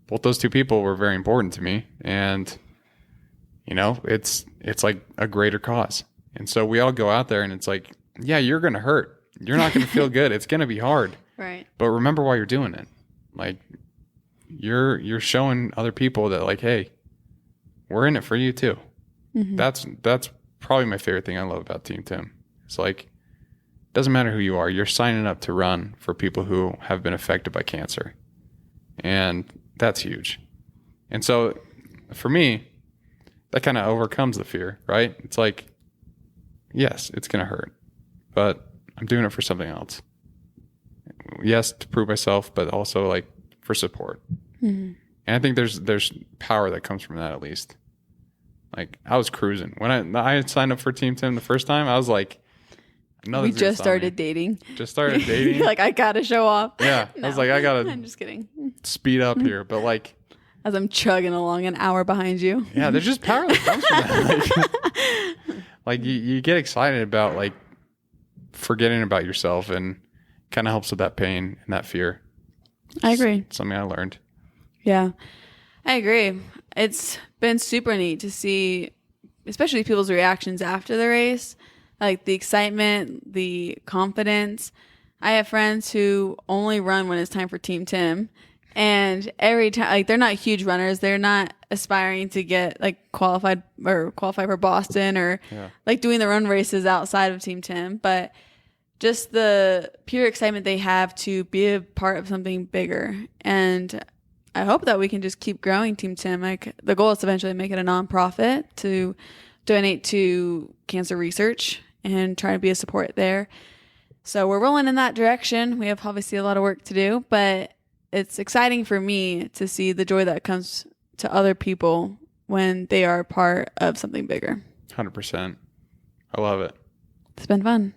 both those two people were very important to me. And you know, it's like a greater cause. And so we all go out there and it's like, yeah, you're going to hurt. You're not going to feel good. It's going to be hard. Right. But remember why you're doing it. Like you're showing other people that like, hey, we're in it for you too. Mm-hmm. That's probably my favorite thing I love about Team Tim. It's like, doesn't matter who you are. You're signing up to run for people who have been affected by cancer. And that's huge. And so for me, that kind of overcomes the fear, right? It's like, yes, it's going to hurt, but I'm doing it for something else. Yes, to prove myself, but also like for support. Mm-hmm. And I think there's power that comes from that at least. Like I was cruising when I had signed up for Team Tim the first time. I was like, we just started dating. Just started dating. You're like, I gotta show off. Yeah, no, I was like, I gotta. I'm just kidding. Speed up here, but like. As I'm chugging along an hour behind you. Yeah, there's just power that comes from that. Like you get excited about like forgetting about yourself, and kind of helps with that pain and that fear. I agree. It's something I learned. Yeah, I agree. It's been super neat to see, especially people's reactions after the race, like the excitement, the confidence. I have friends who only run when it's time for Team Tim. And every time, like, they're not huge runners. They're not aspiring to get like qualify for Boston or like doing their own races outside of Team Tim. But just the pure excitement they have to be a part of something bigger. And I hope that we can just keep growing Team Tim. Like the goal is to eventually make it a nonprofit to donate to cancer research and try to be a support there. So we're rolling in that direction. We have obviously a lot of work to do, but it's exciting for me to see the joy that comes to other people when they are part of something bigger. 100%. I love it. It's been fun.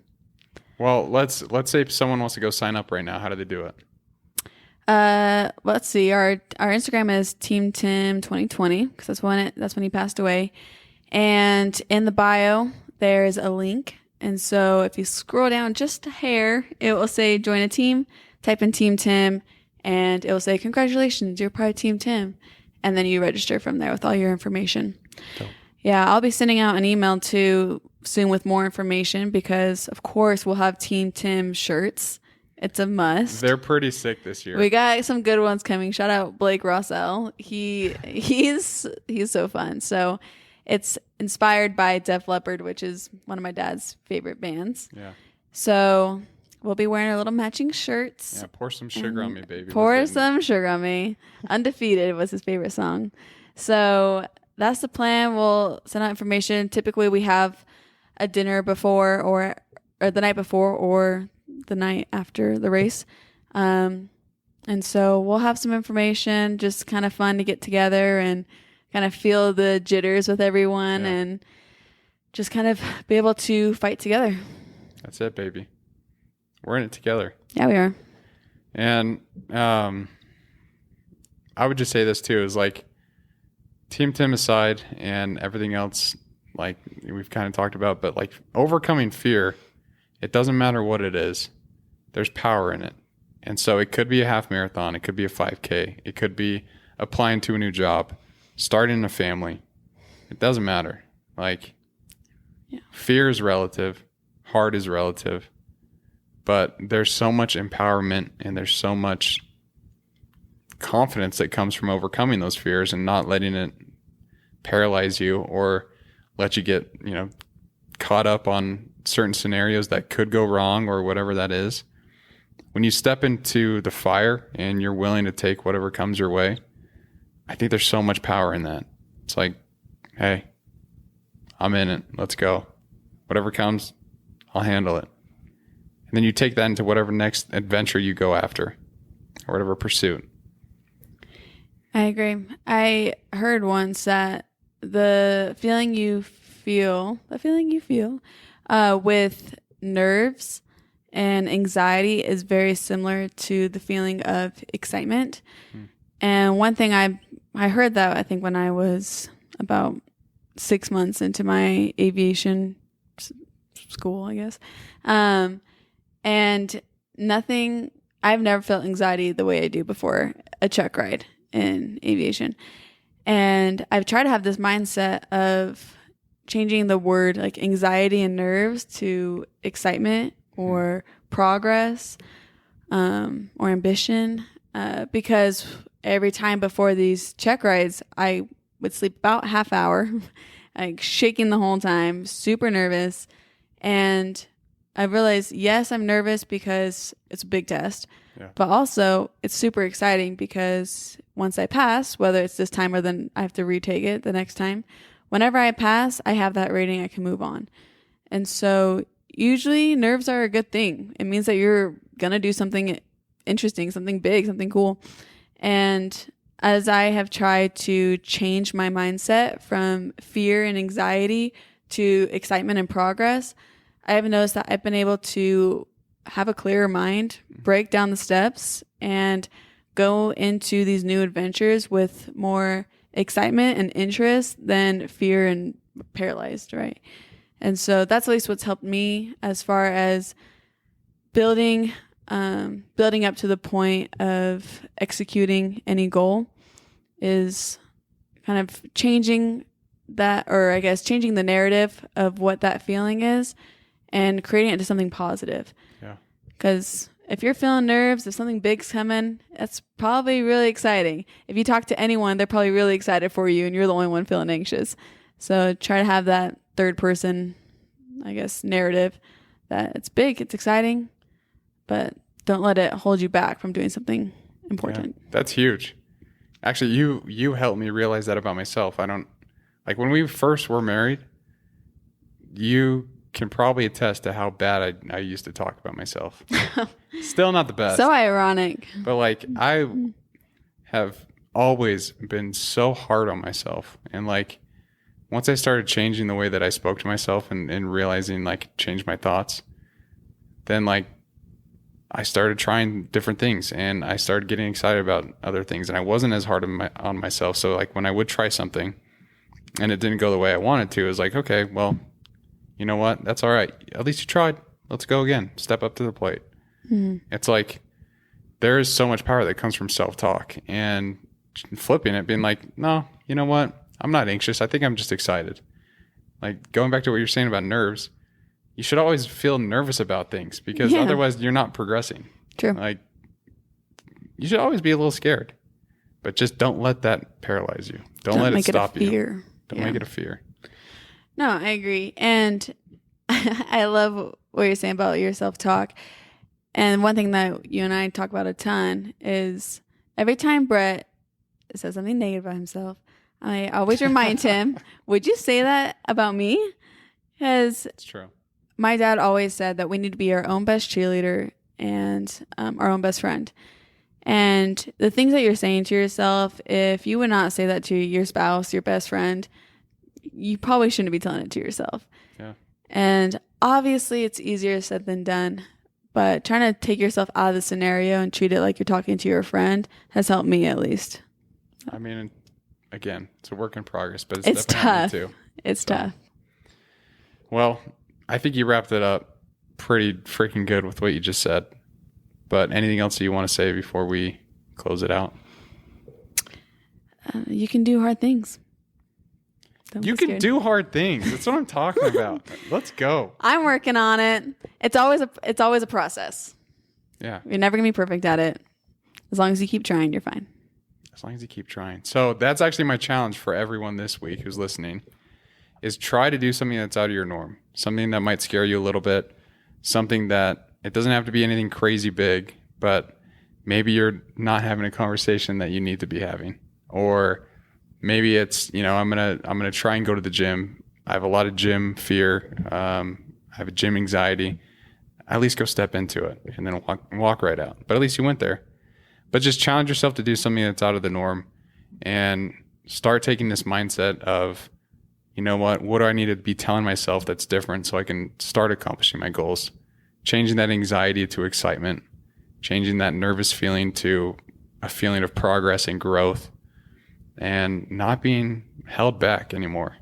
Well, let's say someone wants to go sign up right now. How do they do it? Let's see. Our Instagram is Team Tim 2020 because that's when he passed away. And in the bio, there's a link. And so if you scroll down just a hair, it will say join a team. Type in Team Tim. And it will say, congratulations, you're part of Team Tim. And then you register from there with all your information. Dope. Yeah, I'll be sending out an email too soon with more information because, of course, we'll have Team Tim shirts. It's a must. They're pretty sick this year. We got some good ones coming. Shout out Blake Rossell. He's so fun. So it's inspired by Def Leppard, which is one of my dad's favorite bands. Yeah. So we'll be wearing our little matching shirts. Yeah, pour some sugar on me, baby. Pour some sugar on me. Undefeated was his favorite song. So that's the plan. We'll send out information. Typically, we have a dinner before or the night before or the night after the race. And so we'll have some information, just kind of fun to get together and kind of feel the jitters with everyone and just kind of be able to fight together. That's it, baby. We're in it together. Yeah, we are. And I would just say this too, is like Team Tim aside and everything else, like we've kind of talked about, but like overcoming fear, it doesn't matter what it is. There's power in it. And so it could be a half marathon. It could be a 5K. It could be applying to a new job, starting a family. It doesn't matter. Like fear is relative. Heart is relative. But there's so much empowerment and there's so much confidence that comes from overcoming those fears and not letting it paralyze you or let you get, caught up on certain scenarios that could go wrong or whatever that is. When you step into the fire and you're willing to take whatever comes your way, I think there's so much power in that. It's like, hey, I'm in it. Let's go. Whatever comes, I'll handle it. And then you take that into whatever next adventure you go after or whatever pursuit. I agree. I heard once that the feeling you feel with nerves and anxiety is very similar to the feeling of excitement. And one thing I heard that I think when I was about 6 months into my aviation school, I guess. And I've never felt anxiety the way I do before a check ride in aviation. And I've tried to have this mindset of changing the word like anxiety and nerves to excitement or progress, or ambition, because every time before these check rides, I would sleep about half hour, like shaking the whole time, super nervous. And I realized, yes, I'm nervous because it's a big test, but also it's super exciting because once I pass, whether it's this time or then I have to retake it the next time, whenever I pass, I have that rating, I can move on. And so usually nerves are a good thing. It means that you're going to do something interesting, something big, something cool. And as I have tried to change my mindset from fear and anxiety to excitement and progress, I have noticed that I've been able to have a clearer mind, break down the steps, and go into these new adventures with more excitement and interest than fear and paralyzed, right? And so that's at least what's helped me as far as building up to the point of executing any goal, is kind of changing that, or I guess changing the narrative of what that feeling is and creating it into something positive. Yeah. Because if you're feeling nerves, if something big's coming, that's probably really exciting. If you talk to anyone, they're probably really excited for you and you're the only one feeling anxious. So try to have that third person, I guess, narrative that it's big, it's exciting, but don't let it hold you back from doing something important. Yeah, that's huge. Actually, you helped me realize that about myself. I don't, like when we first were married, you can probably attest to how bad I used to talk about myself. Still not the best. So ironic. But like I have always been so hard on myself. And like once I started changing the way that I spoke to myself and realizing like change my thoughts, then like I started trying different things and I started getting excited about other things, and I wasn't as hard on myself. So like when I would try something and it didn't go the way I wanted to, it was like, okay, well, you know what? That's all right. At least you tried. Let's go again. Step up to the plate. Mm-hmm. It's like there is so much power that comes from self-talk, and flipping it, being like, no, you know what? I'm not anxious. I think I'm just excited. Like going back to what you're saying about nerves, you should always feel nervous about things because otherwise you're not progressing. True. Like you should always be a little scared, but just don't let that paralyze you. Don't let it stop you. Don't make it a fear. No, I agree. And I love what you're saying about your self-talk. And one thing that you and I talk about a ton is every time Brett says something negative about himself, I always remind him, would you say that about me? Because it's true. My dad always said that we need to be our own best cheerleader and our own best friend. And the things that you're saying to yourself, if you would not say that to your spouse, your best friend, you probably shouldn't be telling it to yourself. Yeah. And obviously it's easier said than done, but trying to take yourself out of the scenario and treat it like you're talking to your friend has helped me at least. I mean, again, it's a work in progress, but it's tough. Too. It's tough. Well, I think you wrapped it up pretty freaking good with what you just said. But anything else that you want to say before we close it out? You can do hard things. You can do hard things. That's what I'm talking about. Let's go. I'm working on it. It's always a process. Yeah. You're never going to be perfect at it. As long as you keep trying, you're fine. As long as you keep trying. So that's actually my challenge for everyone this week who's listening, is try to do something that's out of your norm. Something that might scare you a little bit. Something that, it doesn't have to be anything crazy big, but maybe you're not having a conversation that you need to be having. Or maybe it's, I'm gonna try and go to the gym. I have a lot of gym fear. I have a gym anxiety. At least go step into it and then walk right out. But at least you went there. But just challenge yourself to do something that's out of the norm and start taking this mindset of, you know what do I need to be telling myself that's different so I can start accomplishing my goals? changing that anxiety to excitement, changing that nervous feeling to a feeling of progress and growth, and not being held back anymore.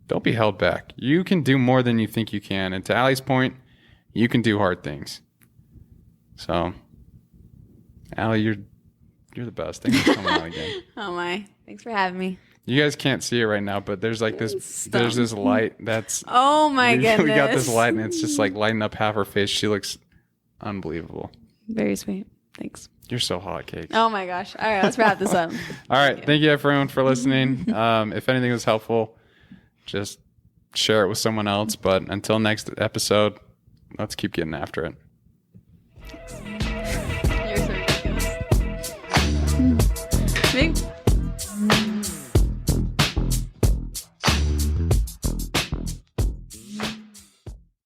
Don't be held back. You can do more than you think you can. And to Allie's point, you can do hard things. So, Allie, you're the best. Thanks for coming on again. Oh my. Thanks for having me. You guys can't see it right now, but there's like there's this light that's... Oh my goodness. We got this light and it's just like lighting up half her face. She looks unbelievable. Very sweet. Thanks. You're so hot, Cakes. Oh my gosh. All right, let's wrap this up. All right. Thank you everyone for listening. If anything was helpful, just share it with someone else. But until next episode, let's keep getting after it. You're so ridiculous.